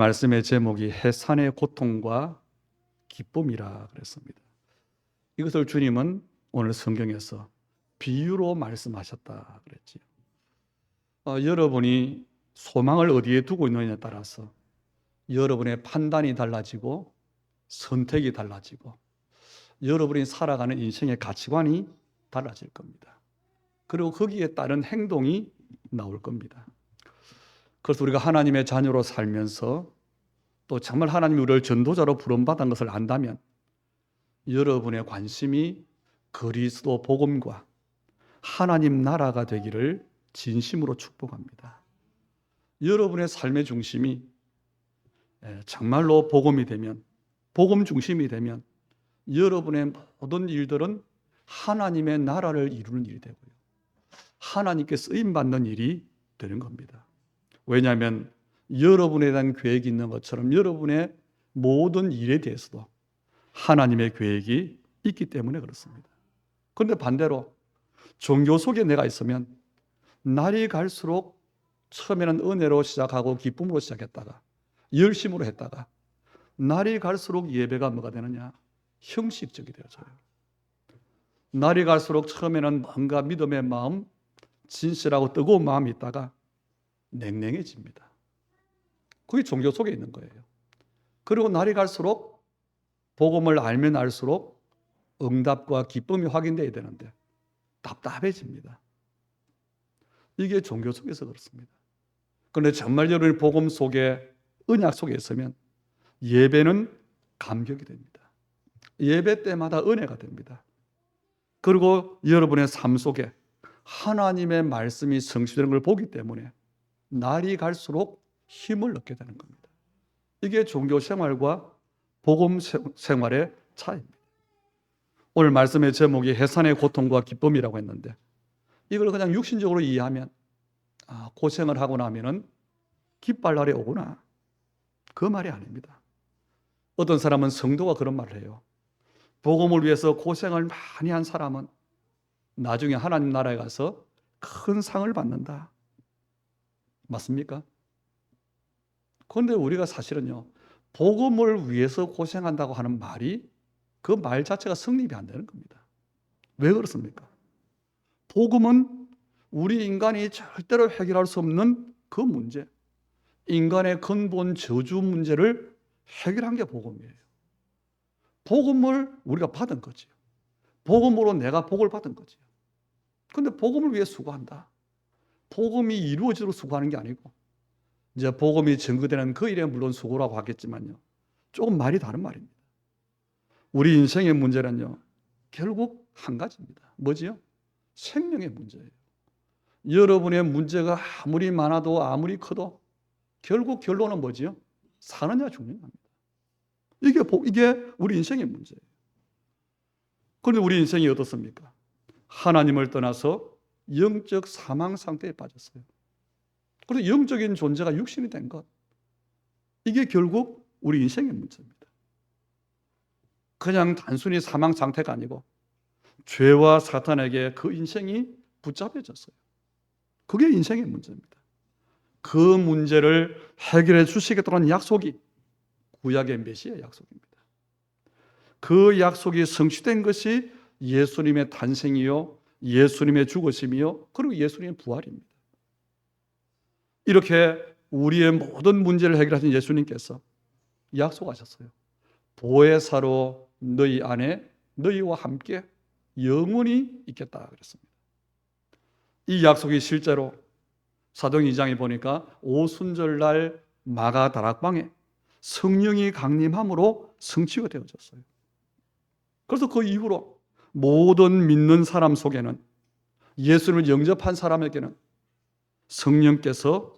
말씀의 제목이 해산의 고통과 기쁨이라 그랬습니다. 이것을 주님은 오늘 성경에서 비유로 말씀하셨다 그랬지요. 여러분이 소망을 어디에 두고 있느냐에 따라서 여러분의 판단이 달라지고 선택이 달라지고 여러분이 살아가는 인생의 가치관이 달라질 겁니다. 그리고 거기에 따른 행동이 나올 겁니다. 그래서 우리가 하나님의 자녀로 살면서 또 정말 하나님이 우리를 전도자로 부름받은 것을 안다면 여러분의 관심이 그리스도 복음과 하나님 나라가 되기를 진심으로 축복합니다. 여러분의 삶의 중심이 정말로 복음이 되면, 복음 중심이 되면 여러분의 모든 일들은 하나님의 나라를 이루는 일이 되고요, 하나님께 쓰임받는 일이 되는 겁니다. 왜냐하면 여러분에 대한 계획이 있는 것처럼 여러분의 모든 일에 대해서도 하나님의 계획이 있기 때문에 그렇습니다. 그런데 반대로 종교 속에 내가 있으면 날이 갈수록 처음에는 은혜로 시작하고 기쁨으로 시작했다가 열심으로 했다가 날이 갈수록 예배가 뭐가 되느냐? 형식적이 되어져요. 날이 갈수록 처음에는 뭔가 믿음의 마음, 진실하고 뜨거운 마음이 있다가 냉랭해집니다. 그게 종교 속에 있는 거예요. 그리고 날이 갈수록 복음을 알면 알수록 응답과 기쁨이 확인되어야 되는데 답답해집니다. 이게 종교 속에서 그렇습니다. 그런데 정말 여러분이 복음 속에, 언약 속에 있으면 예배는 감격이 됩니다. 예배 때마다 은혜가 됩니다. 그리고 여러분의 삶 속에 하나님의 말씀이 성취되는 걸 보기 때문에 날이 갈수록 힘을 얻게 되는 겁니다. 이게 종교 생활과 복음 생활의 차이입니다. 오늘 말씀의 제목이 해산의 고통과 기쁨이라고 했는데 이걸 그냥 육신적으로 이해하면 고생을 하고 나면은 기뻐할 날이 오구나, 그 말이 아닙니다. 어떤 사람은 성도가 그런 말을 해요. 복음을 위해서 고생을 많이 한 사람은 나중에 하나님 나라에 가서 큰 상을 받는다. 맞습니까? 그런데 우리가 사실은요, 복음을 위해서 고생한다고 하는 말이, 그 말 자체가 성립이 안 되는 겁니다. 왜 그렇습니까? 복음은 우리 인간이 절대로 해결할 수 없는 그 문제, 인간의 근본 저주 문제를 해결한 게 복음이에요. 복음을 우리가 받은 거지요. 복음으로 내가 복을 받은 거지요. 그런데 복음을 위해 수고한다. 복음이 이루어지도록 수고하는 게 아니고, 이제 복음이 증거되는 그 일에 물론 수고라고 하겠지만요, 조금 말이 다른 말입니다. 우리 인생의 문제는요, 결국 한 가지입니다. 뭐지요? 생명의 문제예요. 여러분의 문제가 아무리 많아도 아무리 커도 결국 결론은 뭐지요? 사느냐 죽느냐입니다. 이게 우리 인생의 문제예요. 그런데 우리 인생이 어떻습니까? 하나님을 떠나서 영적 사망 상태에 빠졌어요. 그래서 영적인 존재가 육신이 된 것, 이게 결국 우리 인생의 문제입니다. 그냥 단순히 사망 상태가 아니고 죄와 사탄에게 그 인생이 붙잡혀졌어요. 그게 인생의 문제입니다. 그 문제를 해결해 주시겠다는 약속이 구약의 메시아 약속입니다. 그 약속이 성취된 것이 예수님의 탄생이요, 예수님의 죽으심이요, 그리고 예수님의 부활입니다. 이렇게 우리의 모든 문제를 해결하신 예수님께서 약속하셨어요. 보혜사로 너희 안에 너희와 함께 영원히 있겠다 그랬습니다. 이 약속이 실제로 사도행 2장에 보니까 오순절날 마가 다락방에 성령이 강림함으로 성취가 되어졌어요. 그래서 그 이후로 모든 믿는 사람 속에는, 예수님을 영접한 사람에게는 성령께서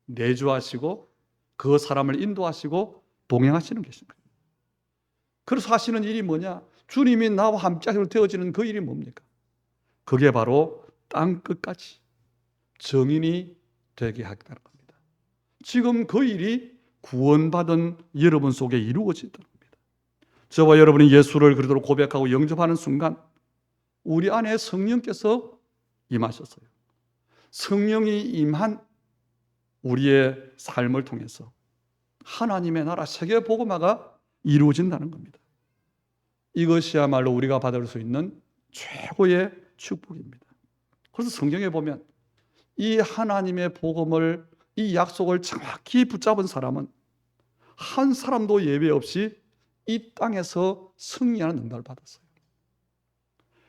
내주하시고 그 사람을 인도하시고 동행하시는 계신 거예요. 그래서 하시는 일이 뭐냐? 주님이 나와 함께 되어지는 그 일이 뭡니까? 그게 바로 땅 끝까지 정인이 되게 하겠다는 겁니다. 지금 그 일이 구원받은 여러분 속에 이루어진다는 겁니다. 저와 여러분이 예수를 그리스도로 고백하고 영접하는 순간 우리 안에 성령께서 임하셨어요. 성령이 임한 우리의 삶을 통해서 하나님의 나라 세계 복음화가 이루어진다는 겁니다. 이것이야말로 우리가 받을 수 있는 최고의 축복입니다. 그래서 성경에 보면 이 하나님의 복음을, 이 약속을 정확히 붙잡은 사람은 한 사람도 예외 없이 이 땅에서 승리하는 응답을 받았어요.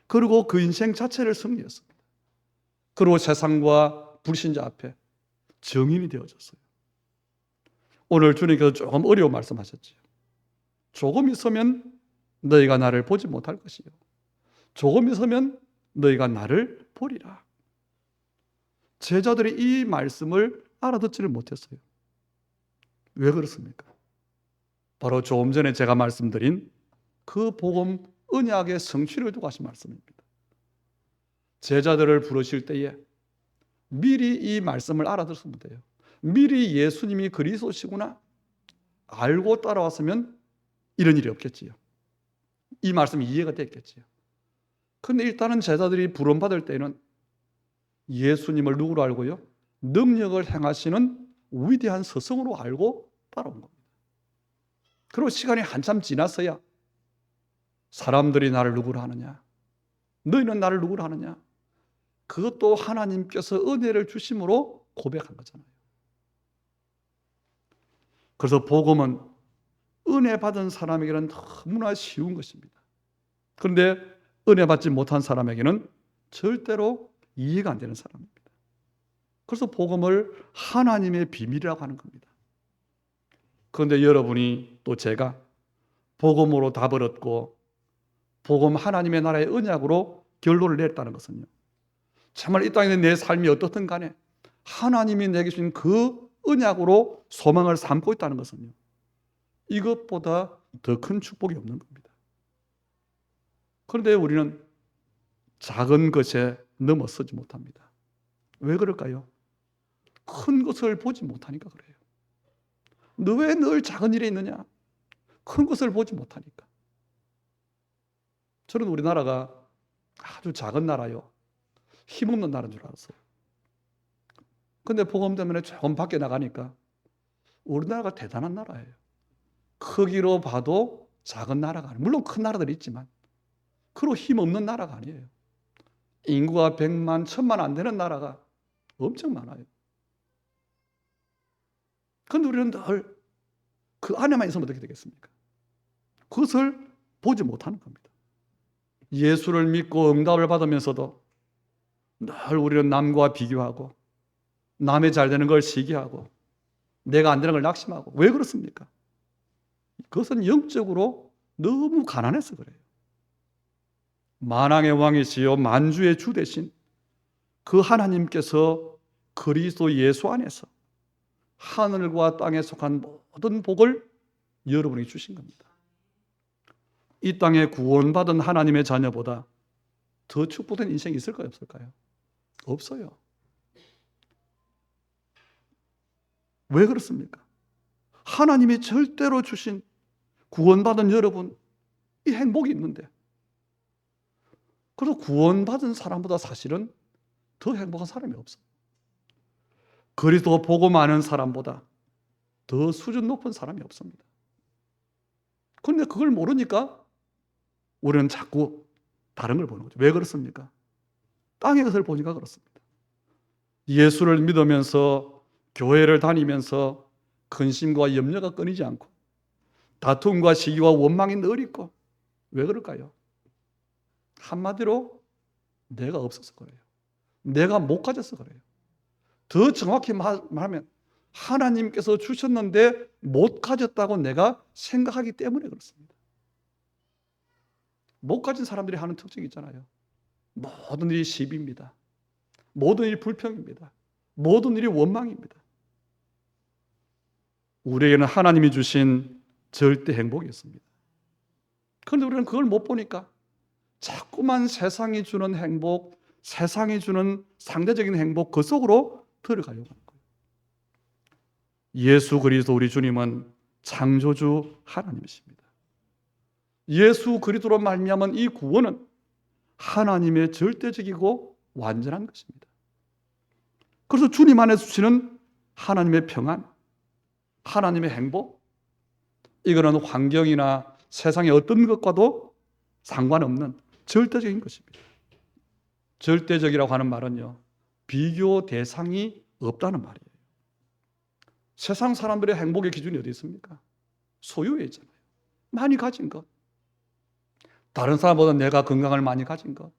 그리고 그 인생 자체를 승리했습니다. 그리고 세상과 불신자 앞에 증인이 되어졌어요. 오늘 주님께서 조금 어려운 말씀하셨죠. 조금 있으면 너희가 나를 보지 못할 것이요, 조금 있으면 너희가 나를 보리라. 제자들이 이 말씀을 알아듣지를 못했어요. 왜 그렇습니까? 바로 조금 전에 제가 말씀드린 그 복음 언약의 성취를 두고 하신 말씀입니다. 제자들을 부르실 때에 미리 이 말씀을 알아들었으면 돼요. 미리 예수님이 그리스도시구나 알고 따라왔으면 이런 일이 없겠지요. 이 말씀이 이해가 됐겠지요. 그런데 일단은 제자들이 부름받을 때는 예수님을 누구로 알고요? 능력을 행하시는 위대한 스승으로 알고 따라온 겁니다. 그리고 시간이 한참 지났어야 사람들이 나를 누구로 하느냐, 너희는 나를 누구로 하느냐, 그것도 하나님께서 은혜를 주심으로 고백한 거잖아요. 그래서 복음은 은혜 받은 사람에게는 너무나 쉬운 것입니다. 그런데 은혜 받지 못한 사람에게는 절대로 이해가 안 되는 사람입니다. 그래서 복음을 하나님의 비밀이라고 하는 겁니다. 그런데 여러분이 또 제가 복음으로 답을 얻고 복음 하나님의 나라의 언약으로 결론을 냈다는 것은요, 정말 이 땅에 내 삶이 어떻든 간에 하나님이 내게 주신 그 언약으로 소망을 삼고 있다는 것은요, 이것보다 더 큰 축복이 없는 겁니다. 그런데 우리는 작은 것에 넘어서지 못합니다. 왜 그럴까요? 큰 것을 보지 못하니까 그래요. 너 왜 늘 작은 일에 있느냐? 큰 것을 보지 못하니까. 저는 우리나라가 아주 작은 나라요, 힘없는 나라인 줄 알았어요. 그런데 복음 때문에 조금 밖에 나가니까 우리나라가 대단한 나라예요. 크기로 봐도 작은 나라가 아니에요. 물론 큰 나라들이 있지만 그로 힘없는 나라가 아니에요. 인구가 100만, 1000만 안 되는 나라가 엄청 많아요. 그런데 우리는 늘 그 안에만 있으면 어떻게 되겠습니까? 그것을 보지 못하는 겁니다. 예수를 믿고 응답을 받으면서도 늘 우리는 남과 비교하고 남의 잘 되는 걸 시기하고 내가 안 되는 걸 낙심하고. 왜 그렇습니까? 그것은 영적으로 너무 가난해서 그래요. 만왕의 왕이시요 만주의 주 되신 그 하나님께서 그리스도 예수 안에서 하늘과 땅에 속한 모든 복을 여러분에게 주신 겁니다. 이 땅에 구원받은 하나님의 자녀보다 더 축복된 인생이 있을까요, 없을까요? 없어요. 왜 그렇습니까? 하나님이 절대로 주신 구원받은 여러분, 이 행복이 있는데, 그래서 구원받은 사람보다 사실은 더 행복한 사람이 없어요. 그리스도 복음 아는 사람보다 더 수준 높은 사람이 없습니다. 그런데 그걸 모르니까 우리는 자꾸 다른 걸 보는 거죠. 왜 그렇습니까? 땅의 것을 보니까 그렇습니다. 예수를 믿으면서 교회를 다니면서 근심과 염려가 끊이지 않고 다툼과 시기와 원망이 늘 있고. 왜 그럴까요? 한마디로 내가 없어서 그래요. 내가 못 가져서 그래요. 더 정확히 말하면 하나님께서 주셨는데 못 가졌다고 내가 생각하기 때문에 그렇습니다. 못 가진 사람들이 하는 특징이 있잖아요. 모든 일이 시비입니다. 모든 일이 불평입니다. 모든 일이 원망입니다. 우리에게는 하나님이 주신 절대 행복이 있습니다. 그런데 우리는 그걸 못 보니까 자꾸만 세상이 주는 행복, 세상이 주는 상대적인 행복, 그 속으로 들어가려고 하는 거예요. 예수 그리스도 우리 주님은 창조주 하나님이십니다. 예수 그리스도로 말미암은 이 구원은 하나님의 절대적이고 완전한 것입니다. 그래서 주님 안에 주시는 하나님의 평안, 하나님의 행복, 이거는 환경이나 세상의 어떤 것과도 상관없는 절대적인 것입니다. 절대적이라고 하는 말은요, 비교 대상이 없다는 말이에요. 세상 사람들의 행복의 기준이 어디 있습니까? 소유에 있잖아요. 많이 가진 것. 다른 사람보다 내가 건강을 많이 가진 것.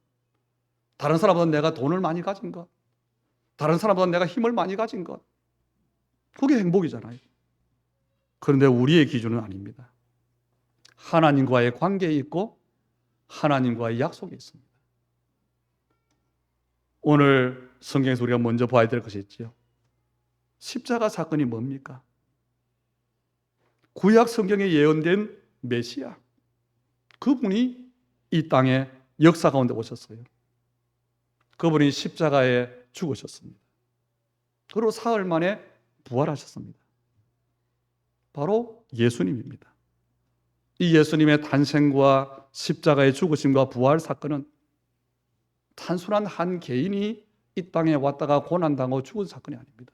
다른 사람보다 내가 돈을 많이 가진 것. 다른 사람보다 내가 힘을 많이 가진 것. 그게 행복이잖아요. 그런데 우리의 기준은 아닙니다. 하나님과의 관계에 있고 하나님과의 약속에 있습니다. 오늘 성경에서 우리가 먼저 봐야 될 것이 있지요. 십자가 사건이 뭡니까? 구약 성경에 예언된 메시아, 그분이 이 땅에 역사 가운데 오셨어요. 그분이 십자가에 죽으셨습니다. 그리고 사흘 만에 부활하셨습니다. 바로 예수님입니다. 이 예수님의 탄생과 십자가의 죽으심과 부활 사건은 단순한 한 개인이 이 땅에 왔다가 고난당하고 죽은 사건이 아닙니다.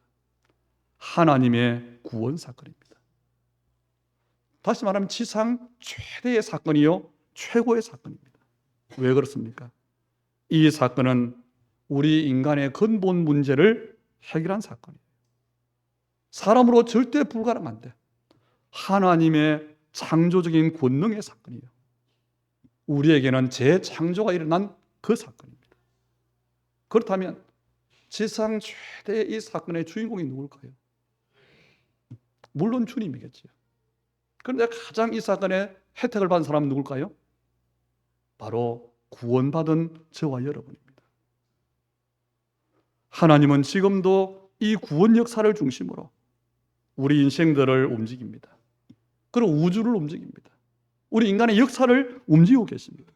하나님의 구원 사건입니다. 다시 말하면 지상 최대의 사건이요, 최고의 사건입니다. 왜 그렇습니까? 이 사건은 우리 인간의 근본 문제를 해결한 사건이에요. 사람으로 절대 불가능한데 하나님의 창조적인 권능의 사건이에요. 우리에게는 재창조가 일어난 그 사건입니다. 그렇다면 지상 최대의 이 사건의 주인공이 누굴까요? 물론 주님이겠지요. 그런데 가장 이 사건의 혜택을 받은 사람은 누굴까요? 바로 구원받은 저와 여러분입니다. 하나님은 지금도 이 구원 역사를 중심으로 우리 인생들을 움직입니다. 그리고 우주를 움직입니다. 우리 인간의 역사를 움직이고 계십니다.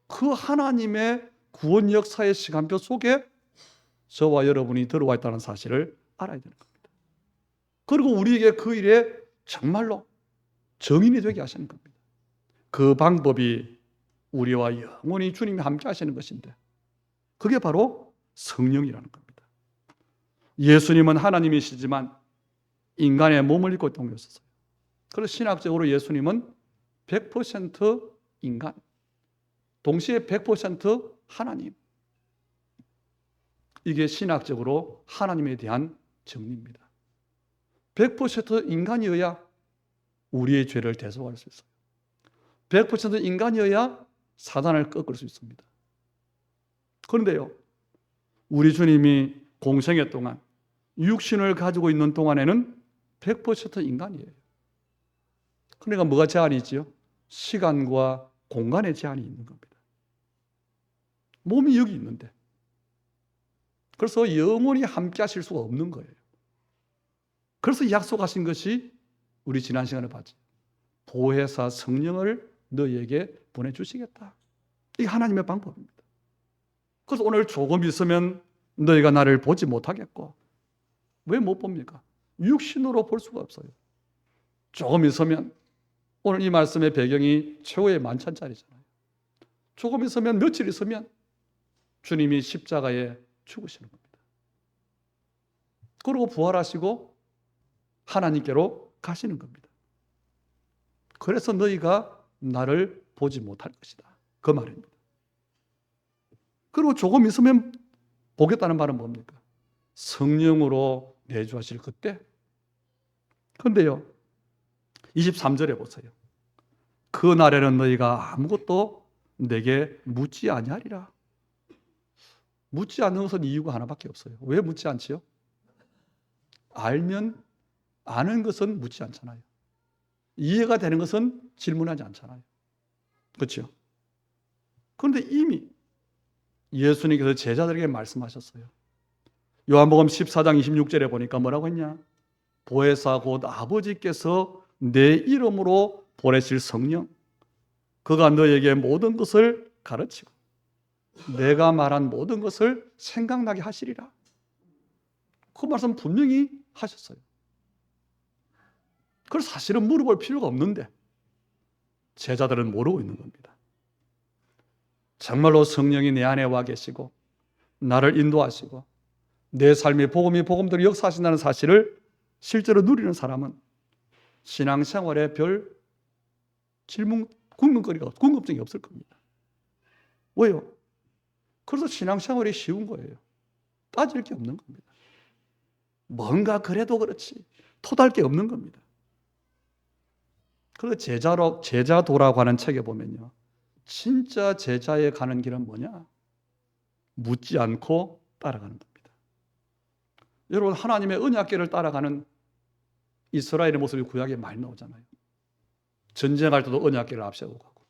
그 하나님의 구원 역사의 시간표 속에 저와 여러분이 들어와 있다는 사실을 알아야 되는 겁니다. 그리고 우리에게 그 일에 정말로 정인이 되게 하시는 겁니다. 그 방법이 우리와 영원히 주님이 함께 하시는 것인데 그게 바로 성령이라는 겁니다. 예수님은 하나님이시지만 인간의 몸을 입고 동행하셨어요. 그래서 신학적으로 예수님은 100% 인간, 동시에 100% 하나님. 이게 신학적으로 하나님에 대한 정리입니다. 100% 인간이어야 우리의 죄를 대속할 수 있어요. 100% 인간이어야 사단을 꺾을 수 있습니다. 그런데요, 우리 주님이 공생애 동안 육신을 가지고 있는 동안에는 100% 인간이에요. 그러니까 뭐가 제한이 있죠? 시간과 공간의 제한이 있는 겁니다. 몸이 여기 있는데 그래서 영원히 함께 하실 수가 없는 거예요. 그래서 약속하신 것이 우리 지난 시간에 봤죠. 보혜사 성령을 너희에게 보내주시겠다. 이게 하나님의 방법입니다. 그래서 오늘 조금 있으면 너희가 나를 보지 못하겠고, 왜 못 봅니까? 육신으로 볼 수가 없어요. 조금 있으면, 오늘 이 말씀의 배경이 최후의 만찬자리잖아요. 조금 있으면, 며칠 있으면 주님이 십자가에 죽으시는 겁니다. 그리고 부활하시고 하나님께로 가시는 겁니다. 그래서 너희가 나를 보지 못할 것이다. 그 말입니다. 그리고 조금 있으면 보겠다는 말은 뭡니까? 성령으로 내주하실 그때. 그런데요, 23절에 보세요. 그 날에는 너희가 아무것도 내게 묻지 아니하리라. 묻지 않는 것은 이유가 하나밖에 없어요. 왜 묻지 않지요? 알면 아는 것은 묻지 않잖아요. 이해가 되는 것은 질문하지 않잖아요. 그렇죠? 그런데 이미 예수님께서 제자들에게 말씀하셨어요. 요한복음 14장 26절에 보니까 뭐라고 했냐? 보혜사 곧 아버지께서 내 이름으로 보내실 성령, 그가 너에게 모든 것을 가르치고 내가 말한 모든 것을 생각나게 하시리라. 그 말씀 분명히 하셨어요. 그래서 사실은 물어볼 필요가 없는데 제자들은 모르고 있는 겁니다. 정말로 성령이 내 안에 와 계시고 나를 인도하시고 내 삶의 복음이 복음대로 역사하신다는 사실을 실제로 누리는 사람은 신앙생활에 별 궁금증이 없을 겁니다. 왜요? 그래서 신앙생활이 쉬운 거예요. 따질 게 없는 겁니다. 뭔가 그래도 그렇지 토달 게 없는 겁니다. 그래서 제자도라고 하는 책에 보면요, 진짜 제자에 가는 길은 뭐냐? 묻지 않고 따라가는 겁니다. 여러분, 하나님의 언약궤를 따라가는 이스라엘의 모습이 구약에 많이 나오잖아요. 전쟁할 때도 언약궤를 앞세우고 가고,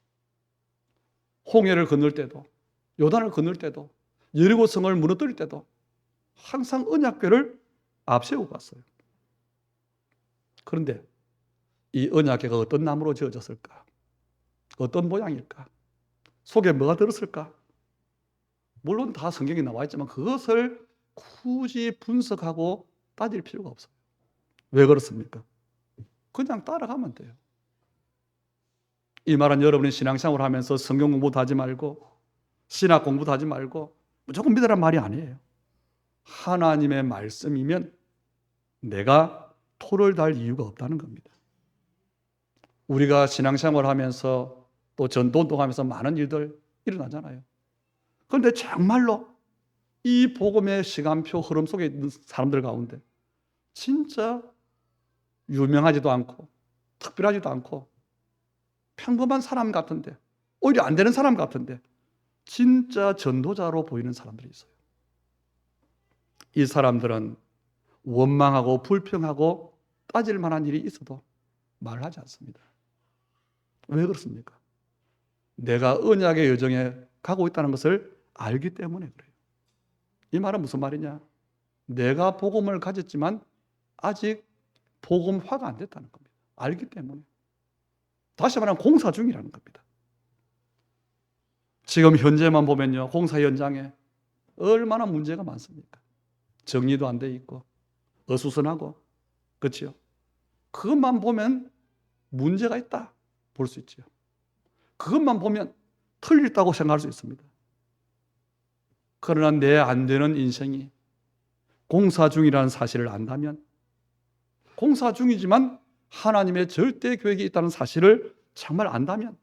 홍해를 건널 때도, 요단을 건널 때도, 여리고 성을 무너뜨릴 때도 항상 언약궤를 앞세우고 갔어요. 그런데 이 언약궤가 어떤 나무로 지어졌을까? 어떤 모양일까? 속에 뭐가 들었을까? 물론 다 성경에 나와 있지만 그것을 굳이 분석하고 따질 필요가 없어요. 왜 그렇습니까? 그냥 따라가면 돼요. 이 말은 여러분이 신앙생활 하면서 성경 공부도 하지 말고 신학 공부도 하지 말고 무조건 믿으란 말이 아니에요. 하나님의 말씀이면 내가 토를 달 이유가 없다는 겁니다. 우리가 신앙생활 하면서 또 전도운동하면서 많은 일들 일어나잖아요. 그런데 정말로 이 복음의 시간표 흐름 속에 있는 사람들 가운데 진짜 유명하지도 않고 특별하지도 않고 평범한 사람 같은데, 오히려 안 되는 사람 같은데 진짜 전도자로 보이는 사람들이 있어요. 이 사람들은 원망하고 불평하고 따질 만한 일이 있어도 말하지 않습니다. 왜 그렇습니까? 내가 언약의 여정에 가고 있다는 것을 알기 때문에 그래요. 이 말은 무슨 말이냐? 내가 복음을 가졌지만 아직 복음화가 안 됐다는 겁니다. 알기 때문에. 다시 말하면 공사 중이라는 겁니다. 지금 현재만 보면요, 공사 현장에 얼마나 문제가 많습니까? 정리도 안 돼 있고 어수선하고, 그렇죠? 그것만 보면 문제가 있다 볼 수 있죠. 그것만 보면 틀렸다고 생각할 수 있습니다. 그러나 내 안 되는 인생이 공사 중이라는 사실을 안다면, 공사 중이지만 하나님의 절대 계획이 있다는 사실을 정말 안다면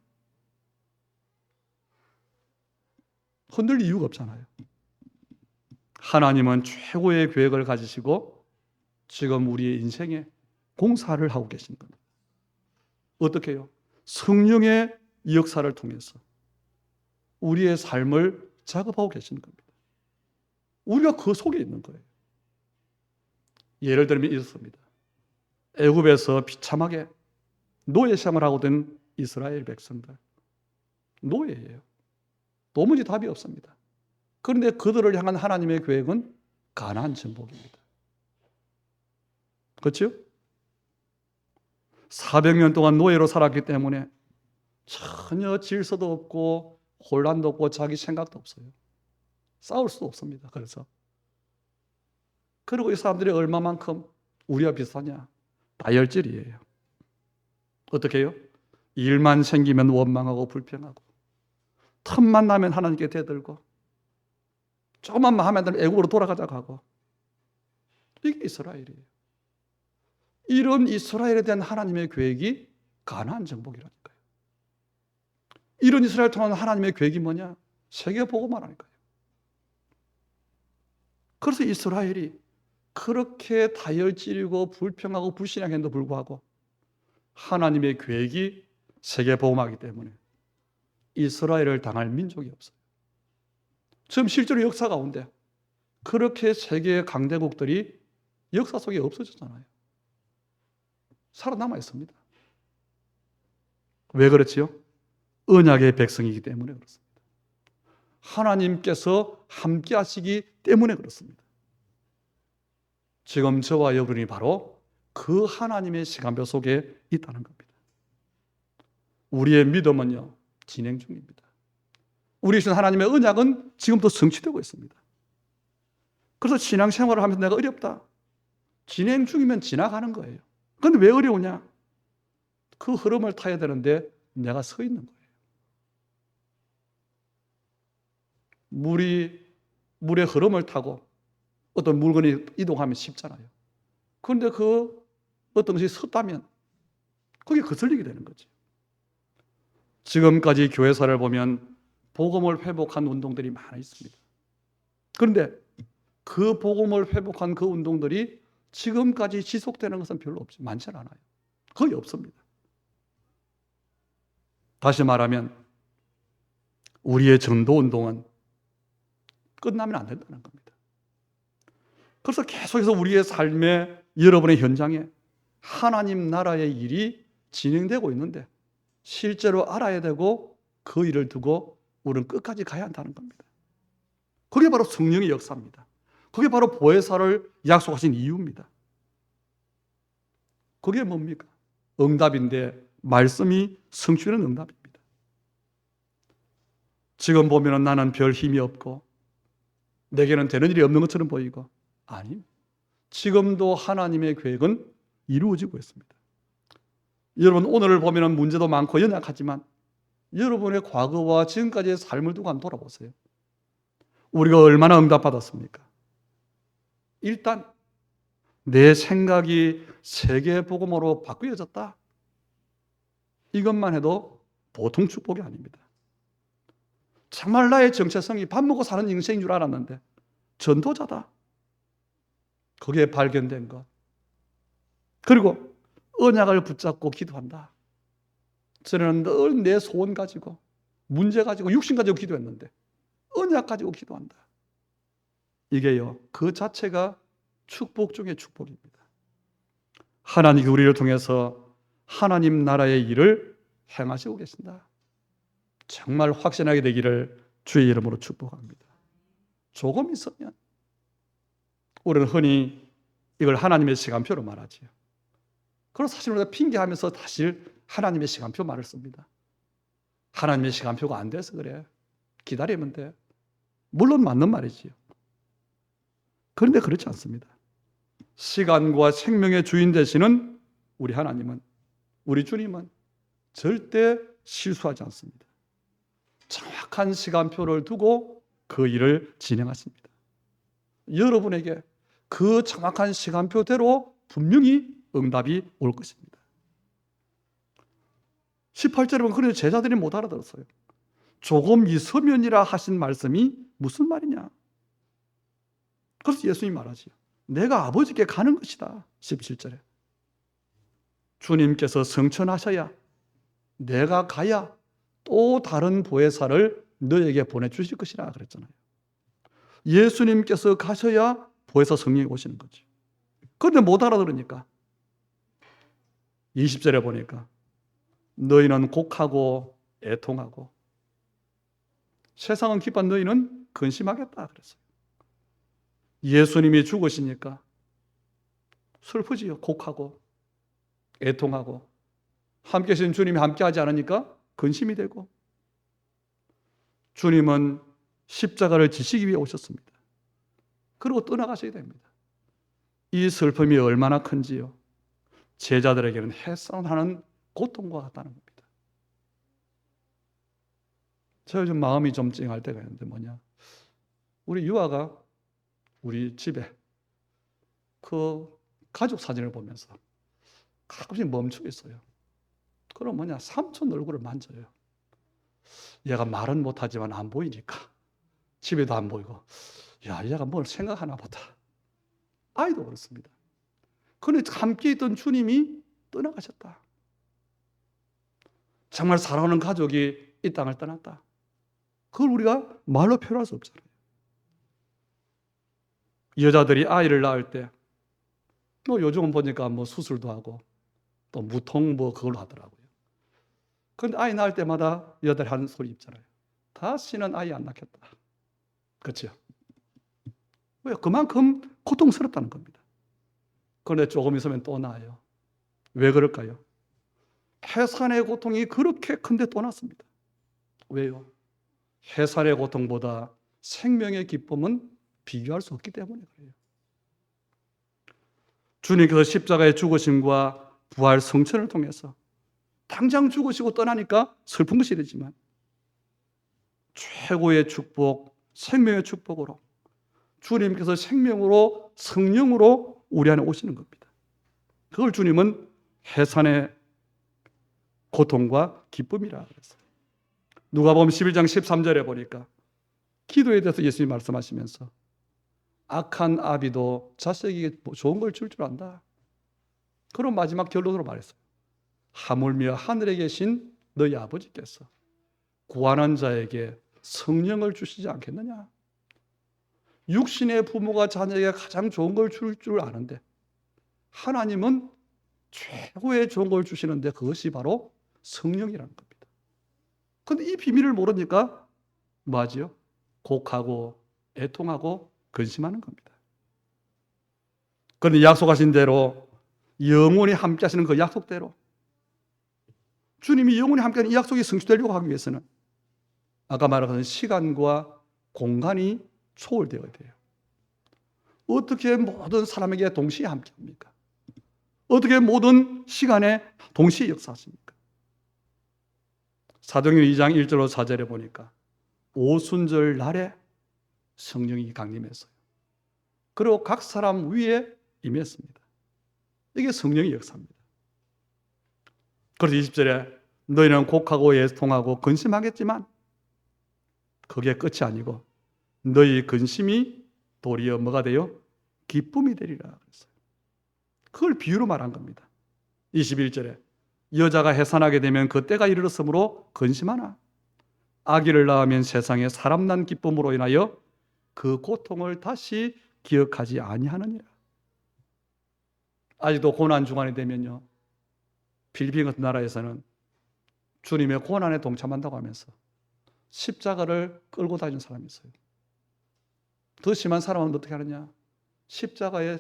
흔들릴 이유가 없잖아요. 하나님은 최고의 계획을 가지시고 지금 우리의 인생에 공사를 하고 계신 겁니다. 어떻게 해요? 성령의 역사를 통해서 우리의 삶을 작업하고 계시는 겁니다. 우리가 그 속에 있는 거예요. 예를 들면 이렇습니다. 애굽에서 비참하게 노예 생활을 하고 된 이스라엘 백성들, 노예예요. 도무지 답이 없습니다. 그런데 그들을 향한 하나님의 계획은 가나안 정복입니다. 그렇죠? 400년 동안 노예로 살았기 때문에 전혀 질서도 없고 혼란도 없고 자기 생각도 없어요. 싸울 수도 없습니다. 그리고 이 사람들이 얼마만큼 우리와 비슷하냐? 다혈질이에요. 어떻게 해요? 일만 생기면 원망하고 불평하고, 틈만 나면 하나님께 대들고, 조금만 하면 애국으로 돌아가자고 하고. 이게 이스라엘이에요. 이런 이스라엘에 대한 하나님의 계획이 가나안 정복이라니까요. 이런 이스라엘 통한 하나님의 계획이 뭐냐? 세계 복음화라니까요. 그래서 이스라엘이 그렇게 다혈질이고 불평하고 불신앙했는데도 불구하고 하나님의 계획이 세계 복음화이기 때문에 이스라엘을 당할 민족이 없어요. 지금 실제로 역사 가운데 그렇게 세계의 강대국들이 역사 속에 없어졌잖아요. 살아남아 있습니다. 왜 그렇지요? 언약의 백성이기 때문에 그렇습니다. 하나님께서 함께 하시기 때문에 그렇습니다. 지금 저와 여러분이 바로 그 하나님의 시간표 속에 있다는 겁니다. 우리의 믿음은요, 진행 중입니다. 우리 주신 하나님의 언약은 지금도 성취되고 있습니다. 그래서 신앙생활을 하면서 내가 어렵다. 진행 중이면 지나가는 거예요. 그런데 왜 어려우냐? 그 흐름을 타야 되는데 내가 서 있는 거예요. 물의 흐름을 타고 어떤 물건이 이동하면 쉽잖아요. 그런데 그 어떤 것이 섰다면 그게 거슬리게 되는 거죠. 지금까지 교회사를 보면 복음을 회복한 운동들이 많아 있습니다. 그런데 그 복음을 회복한 그 운동들이 지금까지 지속되는 것은 별로 없지, 많지 않아요. 거의 없습니다. 다시 말하면 우리의 전도 운동은 끝나면 안 된다는 겁니다. 그래서 계속해서 우리의 삶의 여러분의 현장에 하나님 나라의 일이 진행되고 있는데 실제로 알아야 되고 그 일을 두고 우리는 끝까지 가야 한다는 겁니다. 그게 바로 성령의 역사입니다. 그게 바로 보혜사를 약속하신 이유입니다. 그게 뭡니까? 응답인데 말씀이 성취되는 응답입니다. 지금 보면 나는 별 힘이 없고 내게는 되는 일이 없는 것처럼 보이고 아니, 지금도 하나님의 계획은 이루어지고 있습니다. 여러분 오늘을 보면 문제도 많고 연약하지만 여러분의 과거와 지금까지의 삶을 두고 한번 돌아보세요. 우리가 얼마나 응답받았습니까? 일단 내 생각이 세계 복음으로 바뀌어졌다. 이것만 해도 보통 축복이 아닙니다. 정말 나의 정체성이 밥 먹고 사는 인생인 줄 알았는데 전도자다. 거기에 발견된 것. 그리고 언약을 붙잡고 기도한다. 저는 늘 내 소원 가지고 문제 가지고 육신 가지고 기도했는데 언약 가지고 기도한다. 이게요, 그 자체가 축복 중의 축복입니다. 하나님이 우리를 통해서 하나님 나라의 일을 행하시고 계신다. 정말 확신하게 되기를 주의 이름으로 축복합니다. 조금 있으면 우리는 흔히 이걸 하나님의 시간표로 말하지요. 그래서 사실 우리가 핑계하면서 사실 하나님의 시간표 말을 씁니다. 하나님의 시간표가 안 돼서 그래. 기다리면 돼. 물론 맞는 말이지요. 그런데 그렇지 않습니다. 시간과 생명의 주인 되시는 우리 하나님은, 우리 주님은 절대 실수하지 않습니다. 정확한 시간표를 두고 그 일을 진행하십니다. 여러분에게 그 정확한 시간표대로 분명히 응답이 올 것입니다. 18절에 보면 그래서 제자들이 못 알아들었어요. 조금 있으면이라 하신 말씀이 무슨 말이냐? 그래서 예수님이 말하지요. 내가 아버지께 가는 것이다. 17절에. 주님께서 성천하셔야 내가 가야 또 다른 보혜사를 너에게 보내주실 것이라 그랬잖아요. 예수님께서 가셔야 보혜사 성령이 오시는 거죠. 그런데 못 알아들으니까 20절에 보니까 너희는 곡하고 애통하고 세상은 기뻐 너희는 근심하겠다 그랬어요. 예수님이 죽으시니까 슬프지요. 곡하고 애통하고 함께 계신 주님이 함께하지 않으니까 근심이 되고 주님은 십자가를 지시기 위해 오셨습니다. 그리고 떠나가셔야 됩니다. 이 슬픔이 얼마나 큰지요. 제자들에게는 해산하는 고통과 같다는 겁니다. 제가 요즘 마음이 좀 찡할 때가 있는데 뭐냐. 우리 유아가 우리 집에 그 가족 사진을 보면서 가끔씩 멈추고 있어요. 그럼 뭐냐, 삼촌 얼굴을 만져요. 얘가 말은 못하지만 안 보이니까 집에도 안 보이고 야, 얘가 뭘 생각하나 보다. 아이도 그렇습니다. 그런데 함께 있던 주님이 떠나가셨다. 정말 사랑하는 가족이 이 땅을 떠났다. 그걸 우리가 말로 표현할 수 없잖아요. 여자들이 아이를 낳을 때 요즘은 보니까 수술도 하고 또 무통 그걸로 하더라고요. 그런데 아이 낳을 때마다 여자들이 하는 소리 있잖아요. 다시는 아이 안 낳겠다. 그렇죠? 왜? 그만큼 고통스럽다는 겁니다. 그런데 조금 있으면 또 나아요. 왜 그럴까요? 해산의 고통이 그렇게 큰데 또 났습니다. 왜요? 해산의 고통보다 생명의 기쁨은 비교할 수 없기 때문에 그래요. 주님께서 십자가의 죽으심과 부활 성천을 통해서 당장 죽으시고 떠나니까 슬픈 것이 되지만 최고의 축복, 생명의 축복으로 주님께서 생명으로 성령으로 우리 안에 오시는 겁니다. 그걸 주님은 해산의 고통과 기쁨이라 그랬어요. 누가복음 11장 13절에 보니까 기도에 대해서 예수님이 말씀하시면서 악한 아비도 자식에게 좋은 걸 줄 줄 안다. 그런 마지막 결론으로 말했어요. 하물며 하늘에 계신 너희 아버지께서 구하는 자에게 성령을 주시지 않겠느냐. 육신의 부모가 자녀에게 가장 좋은 걸 줄 줄 아는데 하나님은 최고의 좋은 걸 주시는데 그것이 바로 성령이라는 겁니다. 그런데 이 비밀을 모르니까 뭐하지요? 곡하고 애통하고 근심하는 겁니다. 그런데 약속하신 대로 영원히 함께 하시는 그 약속대로 주님이 영원히 함께하는 이 약속이 성취되려고 하기 위해서는 아까 말한 시간과 공간이 초월되어야 돼요. 어떻게 모든 사람에게 동시에 함께합니까? 어떻게 모든 시간에 동시에 역사하십니까? 사도행전 2장 1절로 4절에 보니까 오순절 날에 성령이 강림했어요. 그리고 각 사람 위에 임했습니다. 이게 성령의 역사입니다. 그래서 20절에 너희는 곡하고 애통하고 근심하겠지만 그게 끝이 아니고 너희 근심이 도리어 뭐가 돼요? 기쁨이 되리라 그랬어요. 그걸 비유로 말한 겁니다. 21절에 여자가 해산하게 되면 그때가 이르렀으므로 근심하나 아기를 낳으면 세상에 사람 난 기쁨으로 인하여 그 고통을 다시 기억하지 아니하느니라. 아직도 고난 중간이 되면요, 필리핀 같은 나라에서는 주님의 고난에 동참한다고 하면서 십자가를 끌고 다니는 사람이 있어요. 더 심한 사람은 어떻게 하느냐? 십자가에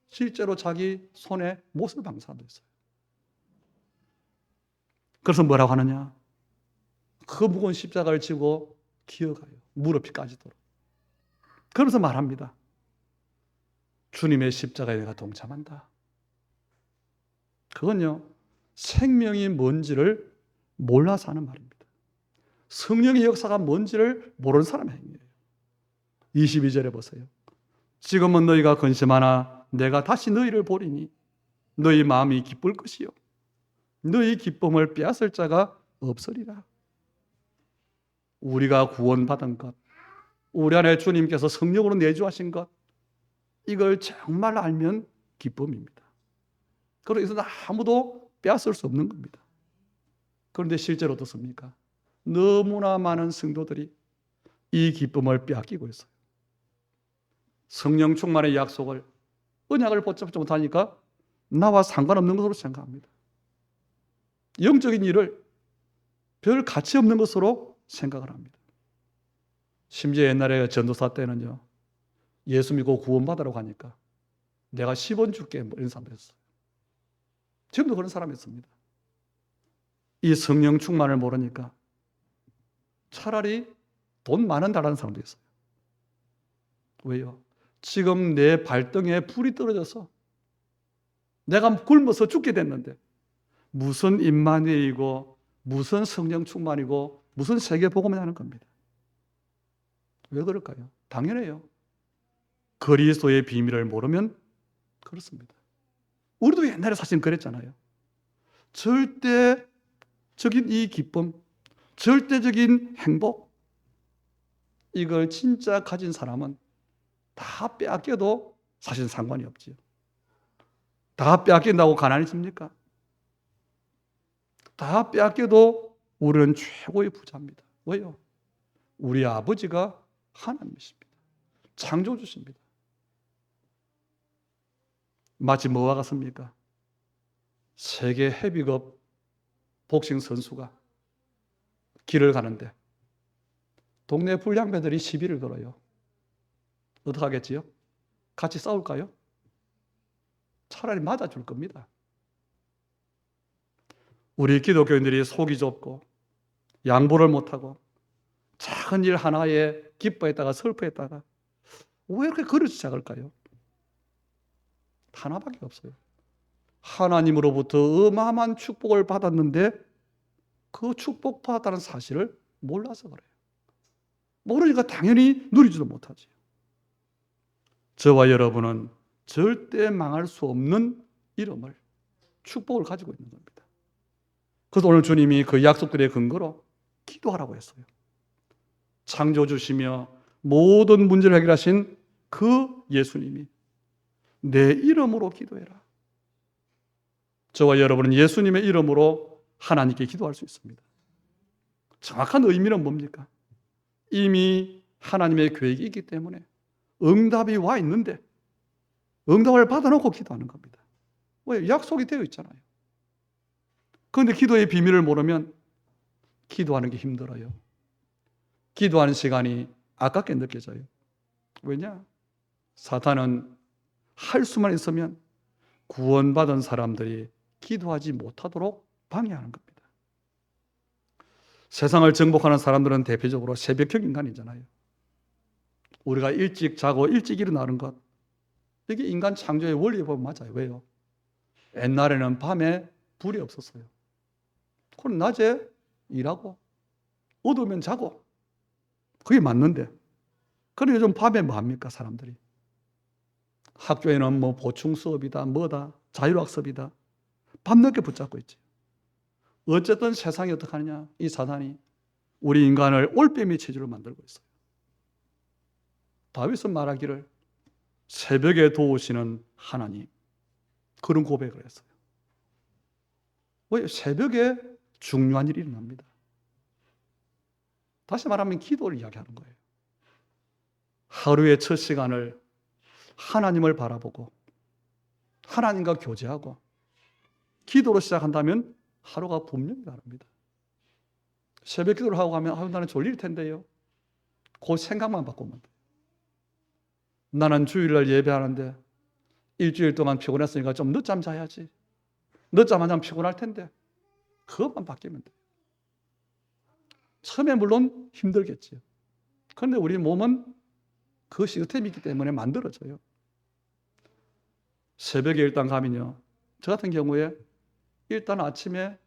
실제로 자기 손에 못을 박는 사람도 있어요. 그래서 뭐라고 하느냐? 그 무거운 십자가를 지고 기어가요. 무릎이 까지도록. 그러면서 말합니다. 주님의 십자가에 내가 동참한다. 그건요, 생명이 뭔지를 몰라서 하는 말입니다. 성령의 역사가 뭔지를 모르는 사람의 행위예요. 22절에 보세요. 지금은 너희가 근심하나 내가 다시 너희를 보리니 너희 마음이 기쁠 것이요 너희 기쁨을 빼앗을 자가 없으리라. 우리가 구원받은 것, 우리 안에 주님께서 성령으로 내주하신 것, 이걸 정말 알면 기쁨입니다. 그래서 아무도 빼앗을 수 없는 겁니다. 그런데 실제로 어떻습니까? 너무나 많은 성도들이 이 기쁨을 빼앗기고 있어요. 성령 충만의 약속을, 언약을 붙잡지 못하니까 나와 상관없는 것으로 생각합니다. 영적인 일을 별 가치 없는 것으로 생각을 합니다. 심지어 옛날에 전도사 때는요, 예수 믿고 구원받으라고 하니까 내가 10원 줄게 뭐 이런 사람도 있어요. 지금도 그런 사람이 있습니다. 이 성령 충만을 모르니까 차라리 돈 많은 달라는 사람도 있어요. 왜요? 지금 내 발등에 불이 떨어져서 내가 굶어서 죽게 됐는데 무슨 임마누엘이고 무슨 성령 충만이고 무슨 세계복음을 하는 겁니다. 왜 그럴까요? 당연해요. 그리스도의 비밀을 모르면 그렇습니다. 우리도 옛날에 사실 그랬잖아요. 절대적인 이 기쁨, 절대적인 행복, 이걸 진짜 가진 사람은 다 빼앗겨도 사실 상관이 없지요. 다 빼앗긴다고 가난해집니까? 다 빼앗겨도 우리는 최고의 부자입니다. 왜요? 우리 아버지가 하나님이십니다. 창조주십니다. 마치 뭐와 같습니까? 세계 헤비급 복싱 선수가 길을 가는데 동네 불량배들이 시비를 걸어요. 어떡하겠지요? 같이 싸울까요? 차라리 맞아줄 겁니다. 우리 기독교인들이 속이 좁고 양보를 못하고 작은 일 하나에 기뻐했다가 슬퍼했다가 왜 이렇게 그릇이 작을까요? 하나밖에 없어요. 하나님으로부터 어마어마한 축복을 받았는데 그 축복받았다는 사실을 몰라서 그래요. 모르니까 당연히 누리지도 못하지. 저와 여러분은 절대 망할 수 없는 이름을, 축복을 가지고 있는 겁니다. 그래서 오늘 주님이 그 약속들의 근거로 기도하라고 했어요. 창조주시며 모든 문제를 해결하신 그 예수님이 내 이름으로 기도해라. 저와 여러분은 예수님의 이름으로 하나님께 기도할 수 있습니다. 정확한 의미는 뭡니까? 이미 하나님의 계획이 있기 때문에 응답이 와 있는데 응답을 받아놓고 기도하는 겁니다. 왜? 약속이 되어 있잖아요. 그런데 기도의 비밀을 모르면 기도하는 게 힘들어요. 기도하는 시간이 아깝게 느껴져요. 왜냐? 사탄은 할 수만 있으면 구원받은 사람들이 기도하지 못하도록 방해하는 겁니다. 세상을 정복하는 사람들은 대표적으로 새벽형 인간이잖아요. 우리가 일찍 자고 일찍 일어나는 것, 이게 인간 창조의 원리에 보면 맞아요. 왜요? 옛날에는 밤에 불이 없었어요. 그럼 낮에 일하고 어두우면 자고, 그게 맞는데, 그런데 요즘 밤에 뭐 합니까 사람들이? 학교에는 뭐 보충 수업이다, 뭐다, 자율학습이다, 밤늦게 붙잡고 있지. 어쨌든 세상이 어떻게 하느냐? 이 사단이 우리 인간을 올빼미 체질로 만들고 있어요. 다윗은 말하기를 새벽에 도우시는 하나님, 그런 고백을 했어요. 왜? 새벽에 중요한 일이 일어납니다. 다시 말하면 기도를 이야기하는 거예요. 하루의 첫 시간을 하나님을 바라보고 하나님과 교제하고 기도로 시작한다면 하루가 분명히 다릅니다. 새벽 기도를 하고 가면 나는 졸릴 텐데요. 그 생각만 바꾸면 돼요. 나는 주일날 예배하는데 일주일 동안 피곤했으니까 좀 늦잠 자야지. 늦잠 안 자면 피곤할 텐데 그것만 바뀌면 돼요. 처음에 물론 힘들겠지요. 그런데 우리 몸은 그 시스템이 있기 때문에 만들어져요. 새벽에 일단 가면요, 저 같은 경우에 일단 아침에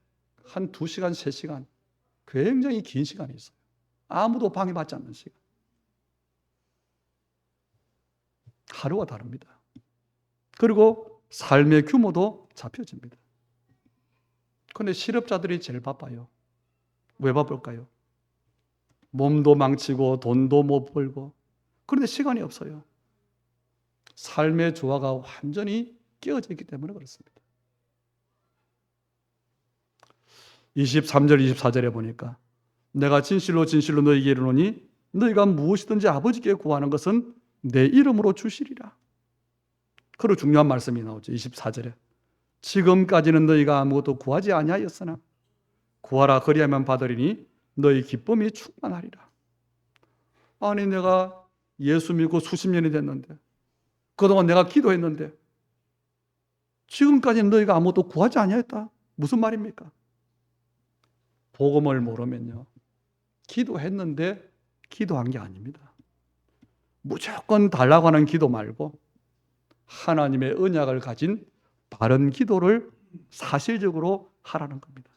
한 2시간, 3시간 굉장히 긴 시간이 있어요. 아무도 방해받지 않는 시간. 하루가 다릅니다. 그리고 삶의 규모도 잡혀집니다. 그런데 실업자들이 제일 바빠요. 왜 바쁠까요? 몸도 망치고 돈도 못 벌고, 그런데 시간이 없어요. 삶의 조화가 완전히 깨어져 있기 때문에 그렇습니다. 23절, 24절에 보니까 내가 진실로 진실로 너희에게 이르노니 너희가 무엇이든지 아버지께 구하는 것은 내 이름으로 주시리라. 그리고 중요한 말씀이 나오죠. 24절에 지금까지는 너희가 아무것도 구하지 아니하였으나 구하라 그리하면 받으리니 너희 기쁨이 충만하리라. 아니 내가 예수 믿고 수십 년이 됐는데 그동안 내가 기도했는데 지금까지는 너희가 아무것도 구하지 아니하였다. 무슨 말입니까? 복음을 모르면요, 기도했는데 기도한 게 아닙니다. 무조건 달라고 하는 기도 말고 하나님의 언약을 가진 바른 기도를 사실적으로 하라는 겁니다.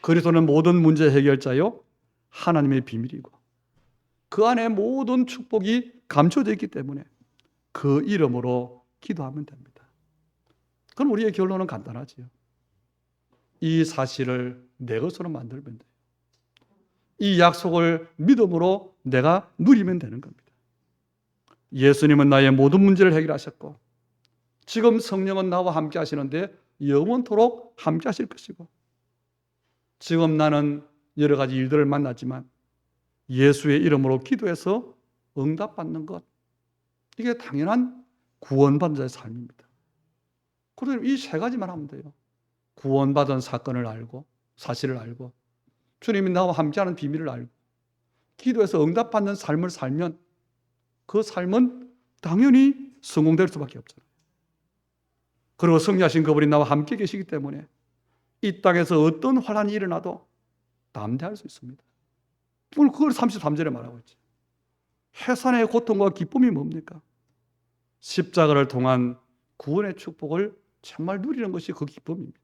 그리스도는 모든 문제 해결자요 하나님의 비밀이고 그 안에 모든 축복이 감춰져 있기 때문에 그 이름으로 기도하면 됩니다. 그럼 우리의 결론은 간단하지요. 이 사실을 내 것으로 만들면 돼요. 이 약속을 믿음으로 내가 누리면 되는 겁니다. 예수님은 나의 모든 문제를 해결하셨고 지금 성령은 나와 함께 하시는데 영원토록 함께 하실 것이고 지금 나는 여러 가지 일들을 만났지만 예수의 이름으로 기도해서 응답받는 것, 이게 당연한 구원받은 자의 삶입니다. 그래서 이 세 가지만 하면 돼요. 구원받은 사건을 알고 사실을 알고 주님이 나와 함께하는 비밀을 알고 기도해서 응답받는 삶을 살면 그 삶은 당연히 성공될 수밖에 없잖아요. 그리고 승리하신 그분이 나와 함께 계시기 때문에 이 땅에서 어떤 환난이 일어나도 담대할 수 있습니다. 오늘 그걸 33절에 말하고 있죠. 해산의 고통과 기쁨이 뭡니까? 십자가를 통한 구원의 축복을 정말 누리는 것이 그 기쁨입니다.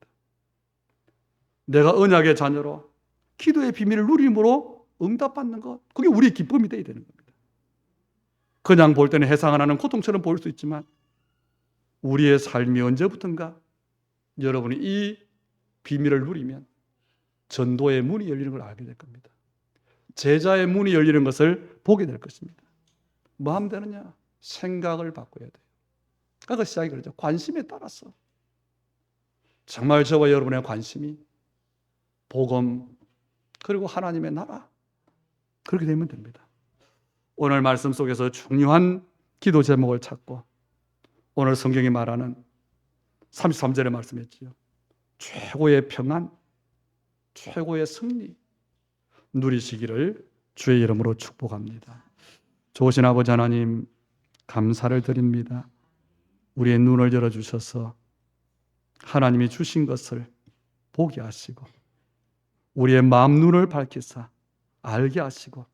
내가 언약의 자녀로 기도의 비밀을 누림으로 응답받는 것, 그게 우리의 기쁨이 되어야 되는 겁니다. 그냥 볼 때는 해상 하나는 고통처럼 보일 수 있지만 우리의 삶이 언제부턴가 여러분이 이 비밀을 누리면 전도의 문이 열리는 걸 알게 될 겁니다. 제자의 문이 열리는 것을 보게 될 것입니다. 뭐 하면 되느냐? 생각을 바꿔야 돼요. 아까 시작이 그러죠. 관심에 따라서. 정말 저와 여러분의 관심이 복음 그리고 하나님의 나라, 그렇게 되면 됩니다. 오늘 말씀 속에서 중요한 기도 제목을 찾고 오늘 성경이 말하는 33절의 말씀했지요. 최고의 평안, 최고의 승리 누리시기를 주의 이름으로 축복합니다. 좋으신 아버지 하나님, 감사를 드립니다. 우리의 눈을 열어주셔서 하나님이 주신 것을 보게 하시고 우리의 마음 눈을 밝히사 알게 하시고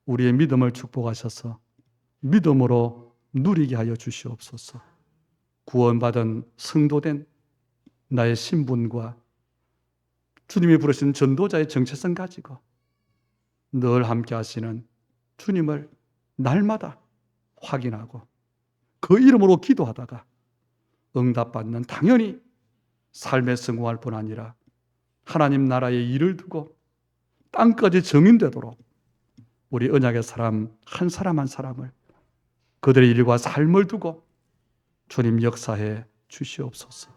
우리의 믿음을 축복하셔서 믿음으로 누리게 하여 주시옵소서. 구원받은 성도된 나의 신분과 주님이 부르신 전도자의 정체성 가지고 늘 함께 하시는 주님을 날마다 확인하고 그 이름으로 기도하다가 응답받는 당연히 삶에 성공할 뿐 아니라 하나님 나라의 일을 두고 땅까지 정인되도록 우리 언약의 사람 한 사람 한 사람을 그들의 일과 삶을 두고 주님 역사해 주시옵소서.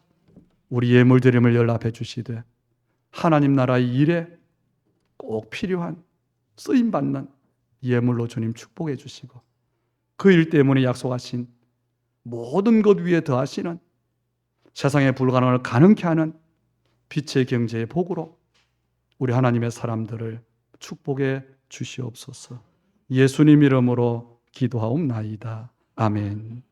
우리 예물드림을 연락해 주시되 하나님 나라의 일에 꼭 필요한 쓰임받는 예물로 주님 축복해 주시고 그 일 때문에 약속하신 모든 것 위에 더하시는 세상의 불가능을 가능케 하는 빛의 경제의 복으로 우리 하나님의 사람들을 축복해 주시옵소서. 예수님 이름으로 기도하옵나이다. 아멘.